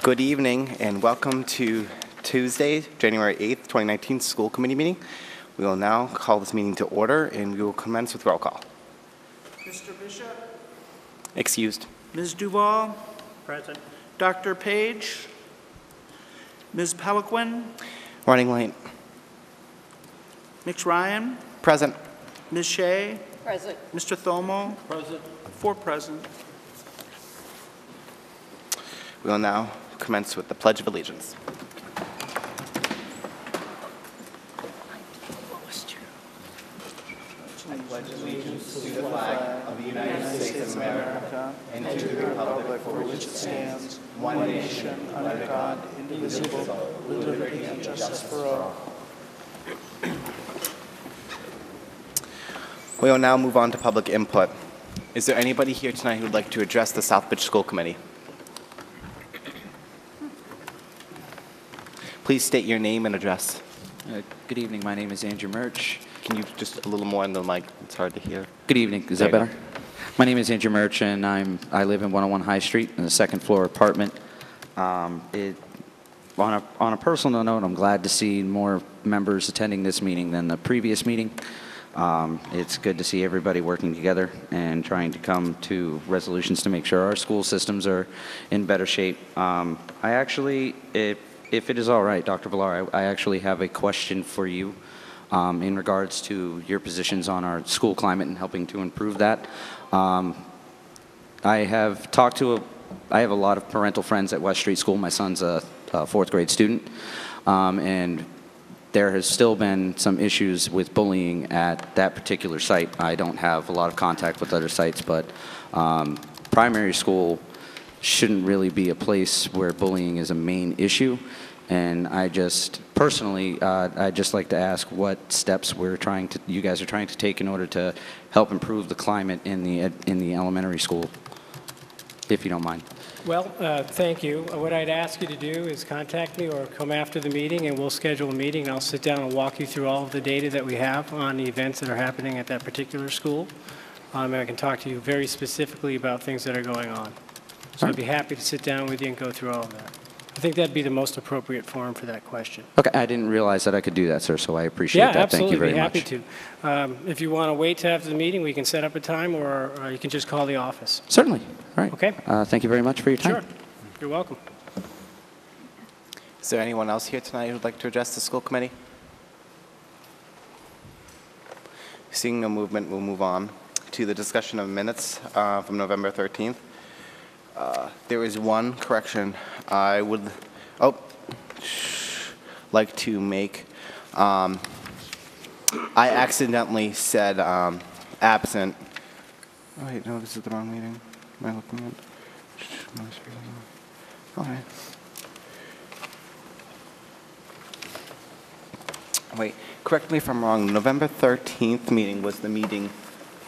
Good evening and welcome to Tuesday, January 8th, 2019 school committee meeting. We will now call this meeting to order and we will commence with roll call. Mr. Bishop? Excused. Ms. Duval? Present. Dr. Page? Ms. Peliquin? Running late. Ms. Ryan? Present. Ms. Shea? Present. Mr. Thomo? Present. 4 present. We will now commence with the Pledge of Allegiance. I pledge allegiance to the flag of the United States of America and to the republic for which it stands, one nation, under God, indivisible, with liberty and justice for all. We will now move on to public input. Is there anybody here tonight who would like to address the Southbridge School Committee? Please state your name and address. Good evening. My name is Andrew Murch. Can you just a little more in the mic? It's hard to hear. Good evening. Is that better? My name is Andrew Murch, and I live in 101 High Street in the second floor apartment. On a personal note, I'm glad to see more members attending this meeting than the previous meeting. It's good to see everybody working together and trying to come to resolutions to make sure our school systems are in better shape. I actually, if it is all right, Dr. Villar, I actually have a question for you in regards to your positions on our school climate and helping to improve that. I have a lot of parental friends at West Street School. My son's a 4th grade student, and there has still been some issues with bullying at that particular site. I don't have a lot of contact with other sites, but primary school shouldn't really be a place where bullying is a main issue. And I just personally, I'd just like to ask what steps you guys are trying to take in order to help improve the climate in the elementary school, if you don't mind. Well, thank you. What I'd ask you to do is contact me or come after the meeting and we'll schedule a meeting. I'll sit down and walk you through all of the data that we have on the events that are happening at that particular school. And I can talk to you very specifically about things that are going on. So I'd be happy to sit down with you and go through all of that. I think that'd be the most appropriate forum for that question. Okay, I didn't realize that I could do that, sir, so I appreciate that. Absolutely. Thank you very much. Be happy to. If you want to wait till after the meeting, we can set up a time, or you can just call the office. Certainly. All right. Okay. Thank you very much for your time. Sure. You're welcome. Is there anyone else here tonight who would like to address the school committee? Seeing no movement, we'll move on to the discussion of minutes from November 13th. There is one correction I would like to make. I accidentally said absent. Oh wait, no, this is the wrong meeting. Am I looking at? Okay. Wait, correct me if I'm wrong. November 13th meeting was the meeting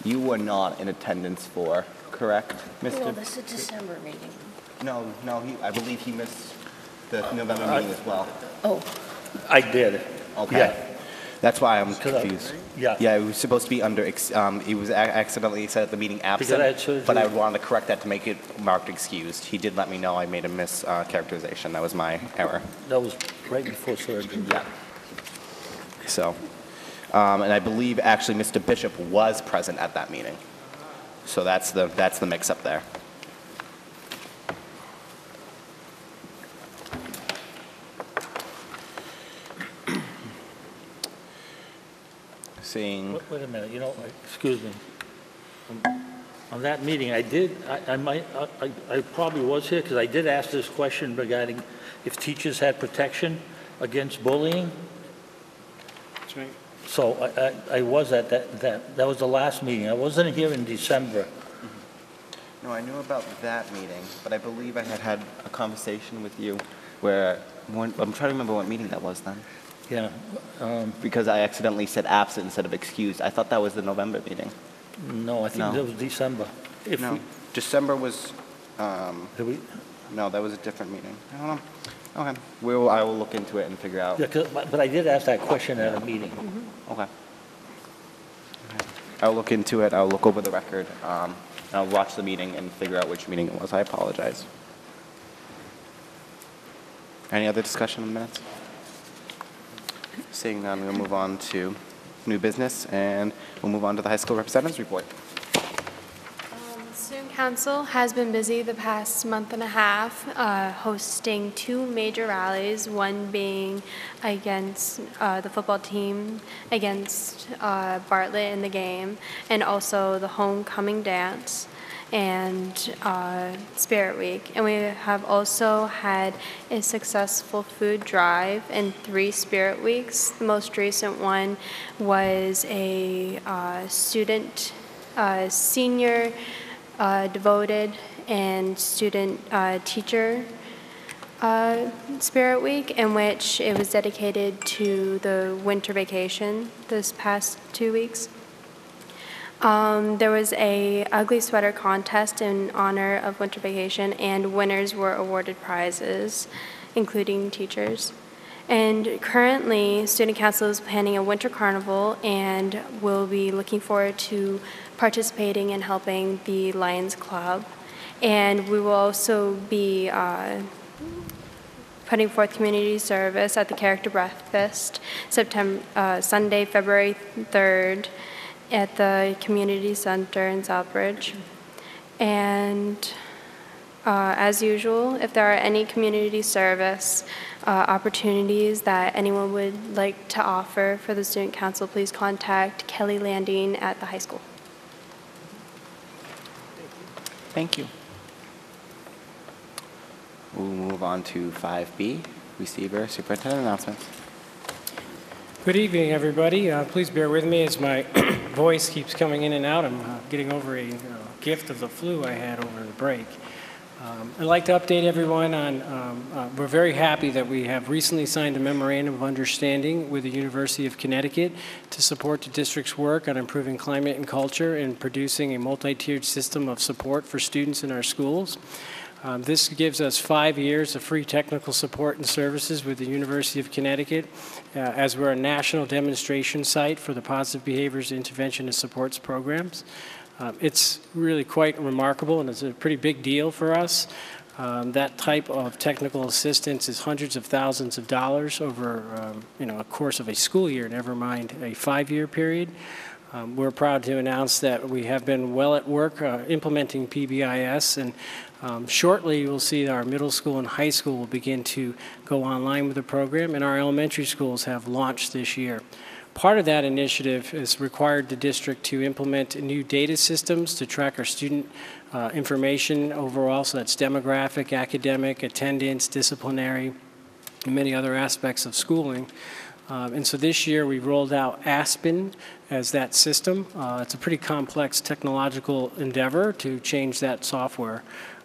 you were not in attendance for, correct, Mr.? No, this is a December meeting. No, I believe he missed the November meeting as well. Oh. I did. Okay. Yeah. That's why I'm confused. Yeah. Yeah, it was supposed to be under, he was accidentally said at the meeting absent, but I wanted to correct that to make it marked excused. He did let me know I made a mischaracterization. That was my error. That was right before surgery. Yeah. So, and I believe actually Mr. Bishop was present at that meeting. So that's the mix-up there. Seeing. Wait a minute, excuse me. On that meeting, I probably was here because I did ask this question regarding if teachers had protection against bullying. That's right. So I was at that was the last meeting. I wasn't here in December. No, I knew about that meeting, but I believe I had a conversation with you where, I'm trying to remember what meeting that was then. Yeah. Because I accidentally said absent instead of excused. I thought that was the November meting. No, I think that was December. December was, no, that was a different meeting. I don't know. Okay. I will look into it and figure out. Yeah, but I did ask that question at a meeting. Mm-hmm. Okay. I'll look into it. I'll look over the record. I'll watch the meeting and figure out which meeting it was. I apologize. Any other discussion on the minutes? Seeing none, we'll move on to new business, and we'll move on to the high school representatives report. Student Council has been busy the past month and a half, hosting 2 major rallies, one being against the football team, against Bartlett in the game, and also the homecoming dance and Spirit Week. And we have also had a successful food drive and 3 Spirit Weeks. The most recent one was a student, senior devoted and student teacher Spirit Week, in which it was dedicated to the winter vacation this past 2 weeks. There was a ugly sweater contest in honor of winter vacation, and winners were awarded prizes, including teachers. And currently, Student Council is planning a winter carnival, and will be looking forward to participating and helping the Lions Club. And we will also be putting forth community service at the Character Breakfast Sunday, February 3rd at the Community Center in Southbridge. And as usual, if there are any community service opportunities that anyone would like to offer for the Student Council, please contact Kelly Landine at the high school. Thank you. We'll move on to 5B, receiver superintendent announcements. Good evening, everybody. Please bear with me as my voice keeps coming in and out. I'm getting over a gift of the flu I had over the break. I'd like to update everyone on, we're very happy that we have recently signed a memorandum of understanding with the University of Connecticut to support the district's work on improving climate and culture and producing a multi-tiered system of support for students in our schools. This gives us 5 years of free technical support and services with the University of Connecticut, as we're a national demonstration site for the positive behaviors intervention and supports programs. It's really quite remarkable, and it's a pretty big deal for us. That type of technical assistance is hundreds of thousands of dollars over a course of a school year, never mind a 5-year period. We're proud to announce that we have been well at work implementing PBIS, and shortly you'll see that our middle school and high school will begin to go online with the program, and our elementary schools have launched this year. Part of that initiative has required the district to implement new data systems to track our student information overall, so that's demographic, academic, attendance, disciplinary, and many other aspects of schooling. And so this year we rolled out Aspen as that system. It's a pretty complex technological endeavor to change that software.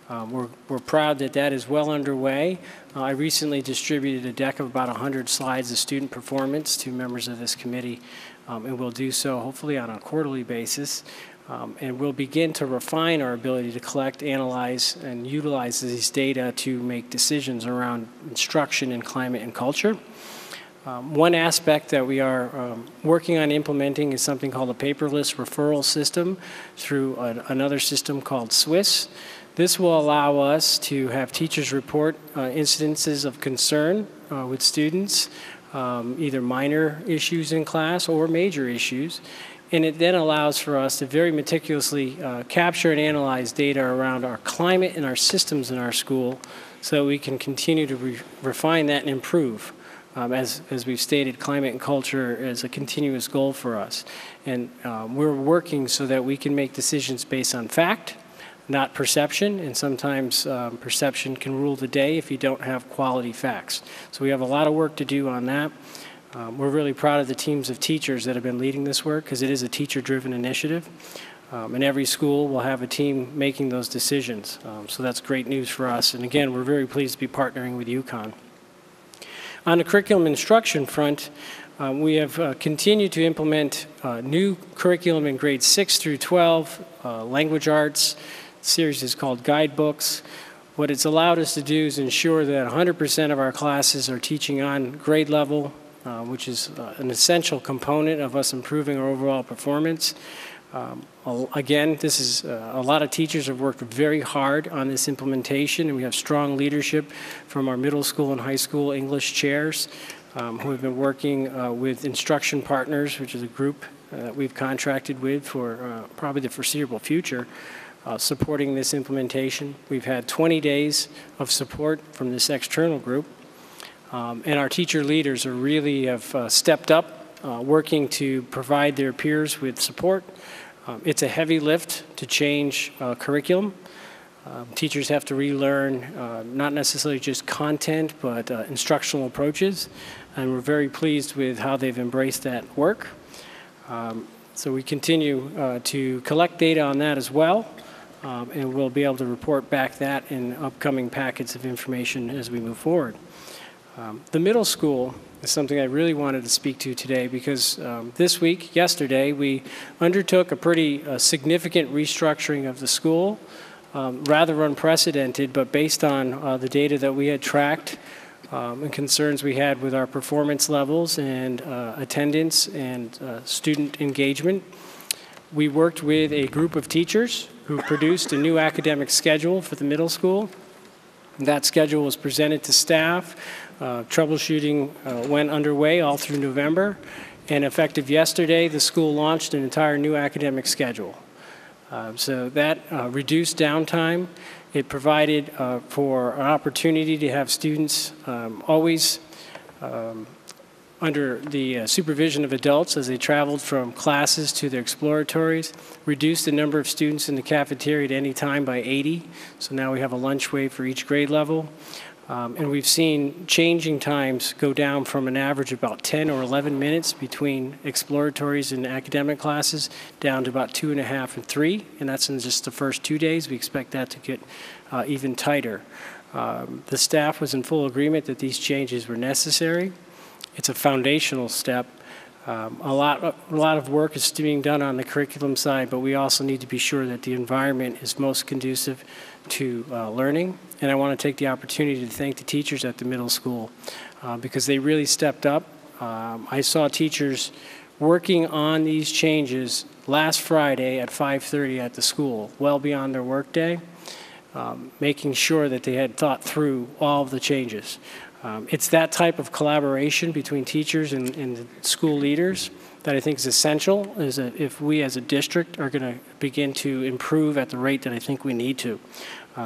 We're proud that that is well underway. I recently distributed a deck of about 100 slides of student performance to members of this committee, and we'll do so hopefully on a quarterly basis. And we'll begin to refine our ability to collect, analyze, and utilize these data to make decisions around instruction in climate and culture. One aspect that we are working on implementing is something called a paperless referral system through another system called SWIS. This will allow us to have teachers report incidences of concern with students, either minor issues in class or major issues. And it then allows for us to very meticulously capture and analyze data around our climate and our systems in our school so that we can continue to refine that and improve. As we've stated, climate and culture is a continuous goal for us. And we're working so that we can make decisions based on fact, not perception, and sometimes perception can rule the day if you don't have quality facts. So we have a lot of work to do on that. We're really proud of the teams of teachers that have been leading this work, because it is a teacher-driven initiative. And every school will have a team making those decisions. So that's great news for us. And again, we're very pleased to be partnering with UConn. On the curriculum instruction front, we have continued to implement new curriculum in grades 6 through 12, language arts. The series is called Guidebooks. What it's allowed us to do is ensure that 100% of our classes are teaching on grade level which is an essential component of us improving our overall performance. Again, this is a lot of teachers have worked very hard on this implementation, and we have strong leadership from our middle school and high school English chairs who have been working with instruction partners, which is a group that we've contracted with for probably the foreseeable future, supporting this implementation. We've had 20 days of support from this external group, and our teacher leaders are really have stepped up, working to provide their peers with support. It's a heavy lift to change curriculum. Teachers have to relearn not necessarily just content, but instructional approaches, and we're very pleased with how they've embraced that work. So we continue to collect data on that as well, and we'll be able to report back that in upcoming packets of information as we move forward. The middle school is something I really wanted to speak to today because yesterday, we undertook a pretty significant restructuring of the school, rather unprecedented, but based on the data that we had tracked and concerns we had with our performance levels and attendance and student engagement. We worked with a group of teachers who produced a new academic schedule for the middle school. That schedule was presented to staff. Troubleshooting went underway all through November, and effective yesterday, the school launched an entire new academic schedule. So that reduced downtime. It provided for an opportunity to have students always under the supervision of adults as they traveled from classes to their exploratories, reduced the number of students in the cafeteria at any time by 80. So now we have a lunch wait for each grade level. And we've seen changing times go down from an average of about 10 or 11 minutes between exploratories and academic classes down to about 2.5 and 3, and that's in just the first 2 days. We expect that to get even tighter. The staff was in full agreement that these changes were necessary. It's a foundational step. A lot of work is being done on the curriculum side, but we also need to be sure that the environment is most conducive to learning. And I want to take the opportunity to thank the teachers at the middle school because they really stepped up. I saw teachers working on these changes last Friday at 5:30 at the school, well beyond their workday, making sure that they had thought through all of the changes. It's that type of collaboration between teachers and the school leaders that I think is essential if we as a district are going to begin to improve at the rate that I think we need to.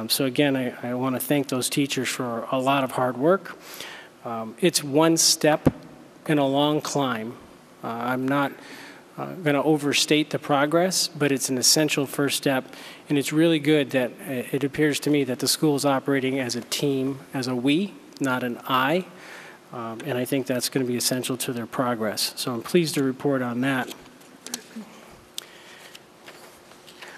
So again, I want to thank those teachers for a lot of hard work. It's one step in a long climb. I'm not going to overstate the progress, but it's an essential first step, and it's really good that it appears to me that the school is operating as a team, as a we, not an I, and I think that's going to be essential to their progress. So I'm pleased to report on that.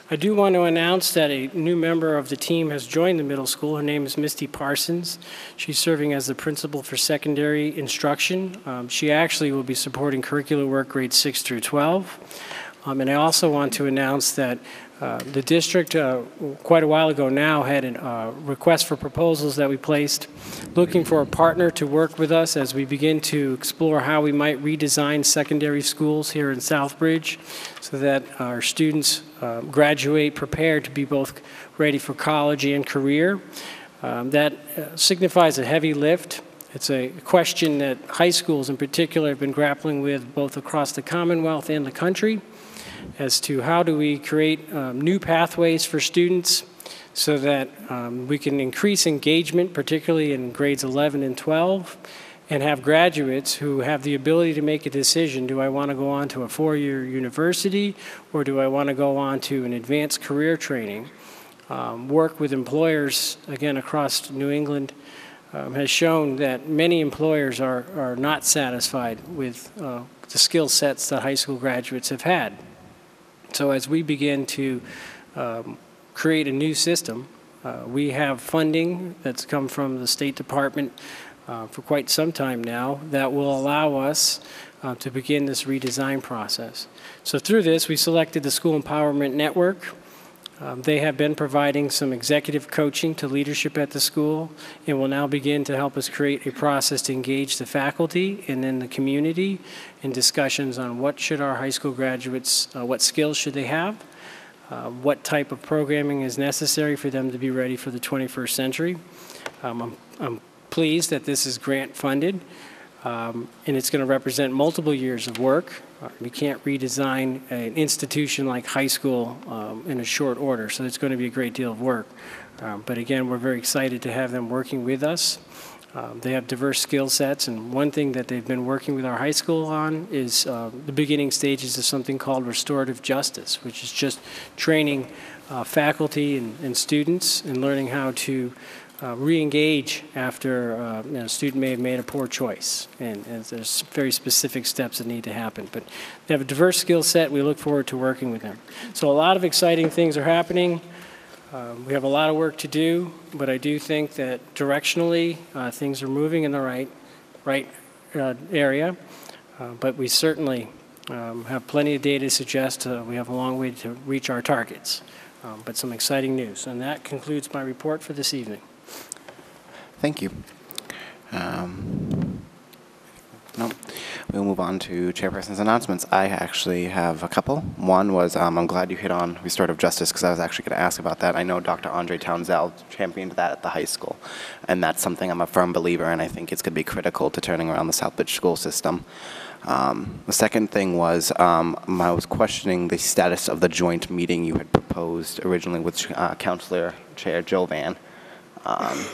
I do want to announce that a new member of the team has joined the middle school. Her name is Misty Parsons. She's serving as the principal for secondary instruction. She actually will be supporting curricular work grades 6 through 12. And I also want to announce that the district, quite a while ago now, had a request for proposals that we placed looking for a partner to work with us as we begin to explore how we might redesign secondary schools here in Southbridge so that our students graduate prepared to be both ready for college and career. That signifies a heavy lift. It's a question that high schools in particular have been grappling with both across the Commonwealth and the country as to how do we create new pathways for students so that we can increase engagement, particularly in grades 11 and 12, and have graduates who have the ability to make a decision. Do I want to go on to a 4-year university, or do I want to go on to an advanced career training? Work with employers, again, across New England has shown that many employers are not satisfied with the skill sets that high school graduates have had. So as we begin to create a new system, we have funding that's come from the State Department for quite some time now that will allow us to begin this redesign process. So through this, we selected the School Empowerment Network They have been providing some executive coaching to leadership at the school and will now begin to help us create a process to engage the faculty and then the community in discussions on what should our high school graduates, what skills should they have, what type of programming is necessary for them to be ready for the 21st century. I'm pleased that this is grant funded, and it's going to represent multiple years of work. We can't redesign an institution like high school in a short order, so it's going to be a great deal of work. But again, we're very excited to have them working with us. They have diverse skill sets, and one thing that they've been working with our high school on is the beginning stages of something called restorative justice, which is just training faculty and students in learning how to re-engage after a student may have made a poor choice, and there's very specific steps that need to happen. But they have a diverse skill set. We look forward to working with them. So a lot of exciting things are happening. We have a lot of work to do, but I do think that directionally things are moving in the right area. But we certainly have plenty of data to suggest we have a long way to reach our targets. But some exciting news. And that concludes my report for this evening. Thank you. No, we'll move on to chairperson's announcements. I actually have a couple. One was I'm glad you hit on restorative justice because I was actually going to ask about that. I know Dr. Andre Townsell championed that at the high school, and that's something I'm a firm believer in. I think it's going to be critical to turning around the Southbridge school system. The second thing was I was questioning the status of the joint meeting you had proposed originally with Councilor Chair Jovan.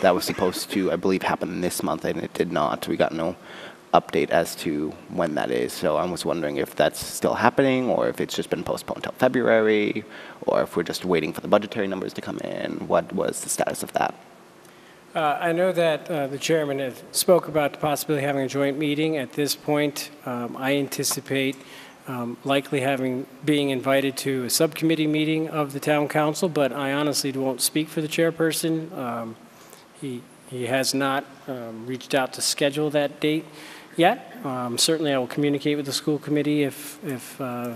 That was supposed to, I believe, happen this month, and it did not. We got no update as to when that is. So I was wondering if that's still happening, or if it's just been postponed until February, or if we're just waiting for the budgetary numbers to come in. What was the status of that? I know that the chairman had spoke about the possibility of having a joint meeting. At this point, I anticipate likely being invited to a subcommittee meeting of the town council, but I honestly won't speak for the chairperson. He has not reached out to schedule that date yet. Certainly I will communicate with the school committee if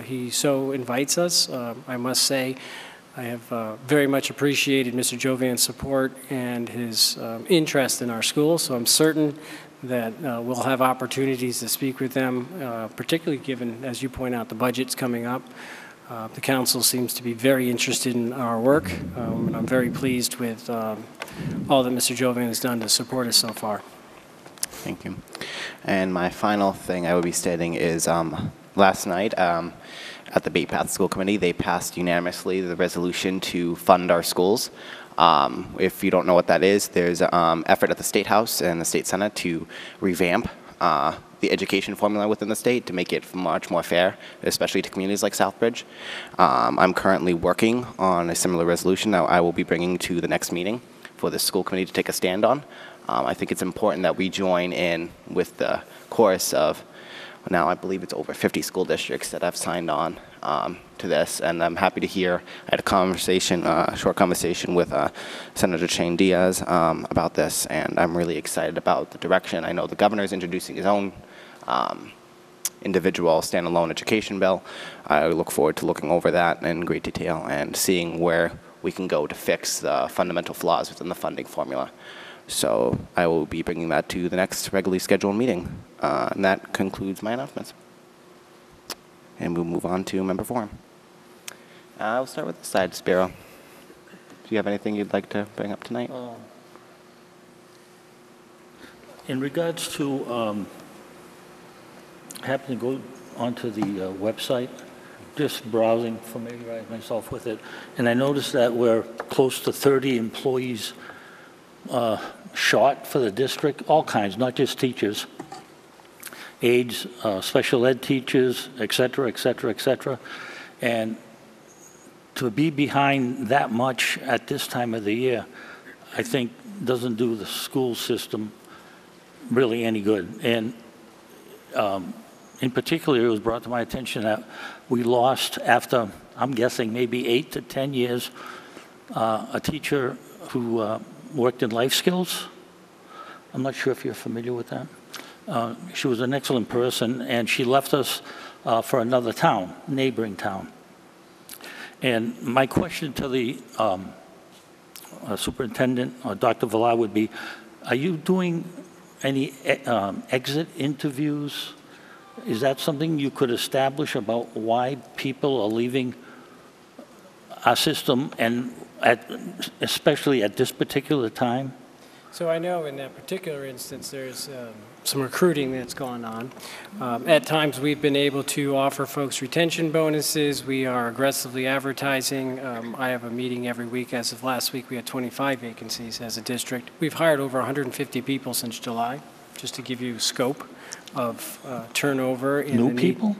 he so invites us. I must say I have very much appreciated Mr. Jovan's support and his interest in our school, so I'm certain that we'll have opportunities to speak with them, particularly given, as you point out, the budget's coming up. The council seems to be very interested in our work, and I'm very pleased with all that Mr. Jovan has done to support us so far. Thank you. And my final thing I will be stating is last night at the Bait Path School Committee, they passed unanimously the resolution to fund our schools. If you don't know what that is, there's an effort at the State House and the State Senate to revamp the education formula within the state to make it much more fair, especially to communities like Southbridge. I'm currently working on a similar resolution that I will be bringing to the next meeting for the school committee to take a stand on. I think it's important that we join in with the chorus of, now I believe it's over 50 school districts that have signed on to this, and I'm happy to hear. I had a conversation, a short conversation with Senator Shane Diaz about this, and I'm really excited about the direction. I know the governor is introducing his own individual standalone education bill. I look forward to looking over that in great detail and seeing where we can go to fix the fundamental flaws within the funding formula. So I will be bringing that to the next regularly scheduled meeting. And that concludes my announcements. And we'll move on to member forum. I'll start with the side, Spiro. Do you have anything you'd like to bring up tonight? In regards to having to go onto the website, just browsing, familiarize myself with it, and I noticed that we're close to 30 employees short for the district, all kinds, not just teachers, aides, special ed teachers, et cetera, et cetera, et cetera. And to be behind that much at this time of the year, I think doesn't do the school system really any good. And in particular, it was brought to my attention that we lost, after, I'm guessing, maybe 8 to 10 years, a teacher who worked in life skills. I'm not sure if you're familiar with that. She was an excellent person, and she left us for another town, neighboring town. And my question to the superintendent, Dr. Villar, would be, are you doing any exit interviews? Is that something you could establish about why people are leaving our system, and especially at this particular time? So I know in that particular instance, there's some recruiting that's gone on. At times, we've been able to offer folks retention bonuses. We are aggressively advertising. I have a meeting every week. As of last week, we had 25 vacancies as a district. We've hired over 150 people since July, just to give you scope of turnover. New people?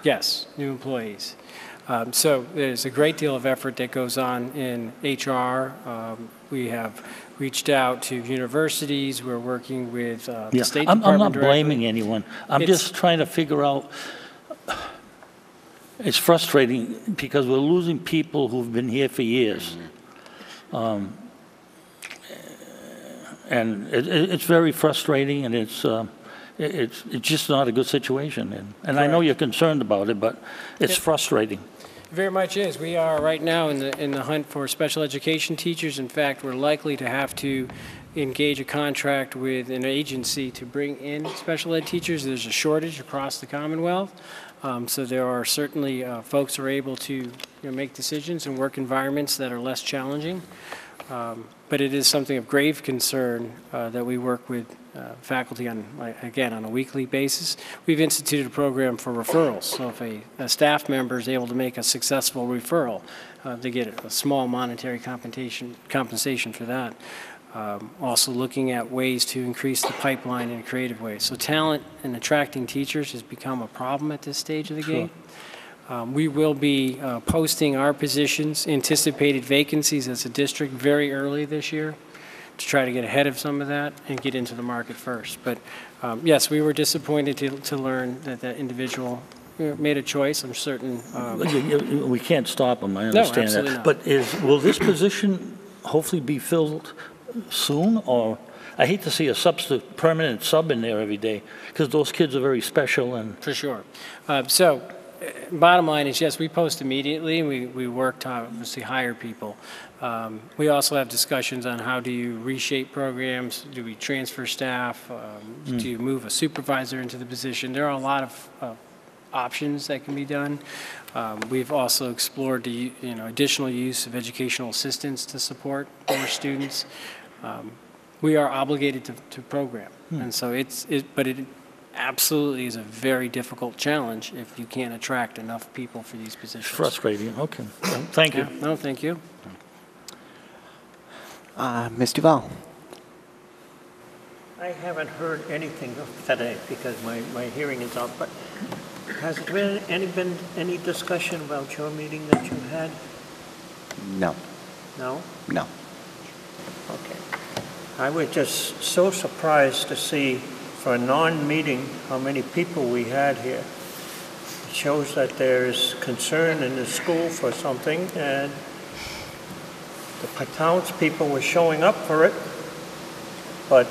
Yes, new employees. So there's a great deal of effort that goes on in HR. We have reached out to universities. We're working with the State Department. I'm not directly. blaming anyone. I'm just trying to figure out, it's frustrating because we're losing people who've been here for years. And it's very frustrating, and it's just not a good situation. And I know you're concerned about it, but it's frustrating. It very much is. We are right now in the hunt for special education teachers. In fact, we're likely to have to engage a contract with an agency to bring in special ed teachers. There's a shortage across the Commonwealth. So there are certainly folks who are able to make decisions in work environments that are less challenging. But it is something of grave concern that we work with faculty on, again, on a weekly basis. We've instituted a program for referrals. So if a staff member is able to make a successful referral, they get a small monetary compensation for that. Also looking at ways to increase the pipeline in a creative way. So talent and attracting teachers has become a problem at this stage of the game. We will be posting our positions, anticipated vacancies as a district very early this year to try to get ahead of some of that and get into the market first. But yes, we were disappointed to learn that that individual made a choice. I'm certain. We can't stop them, I understand absolutely that. not. But will this position hopefully be filled soon? Or I hate to see a permanent sub in there every day, because those kids are very special. And For sure. Bottom line is, yes, we post immediately, and we work to obviously hire people. We also have discussions on how do you reshape programs, do we transfer staff, do you move a supervisor into the position? There are a lot of options that can be done. We've also explored the additional use of educational assistants to support more students. We are obligated to program, and so but it absolutely is a very difficult challenge if you can't attract enough people for these positions. frustrating, okay. Thank you. No, thank you. Ms. Duval. I haven't heard anything today because my hearing is out, but has there been any discussion about your meeting that you had? No. No? No. Okay. I was just so surprised to see for a non-meeting how many people we had here. It shows that there's concern in the school for something, and the townspeople were showing up for it, but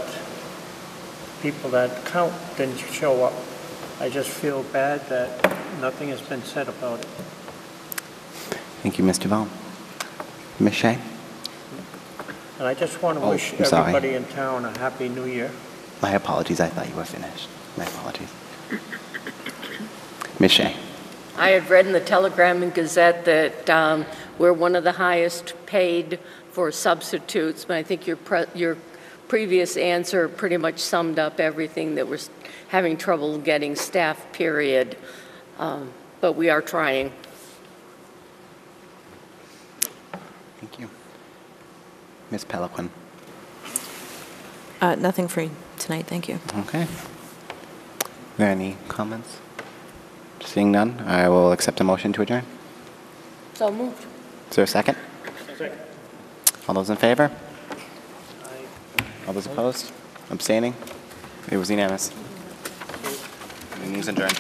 people that count didn't show up. I just feel bad that nothing has been said about it. Thank you, Ms. Duval. Ms. Shea? And I just want to wish I'm sorry. everybody in town a Happy New Year. My apologies. I thought you were finished. My apologies. Ms. Shea? I had read in the Telegram and Gazette that we're one of the highest paid for substitutes, but I think your previous answer pretty much summed up everything, that we're having trouble getting staff, period. But we are trying. Thank you. Ms. Peliquin? Nothing for tonight, thank you. Okay. Are there any comments? Seeing none, I will accept a motion to adjourn. So moved. Is there a second? Second. All those in favor? All those opposed? Abstaining? It was unanimous. Meeting is adjourned.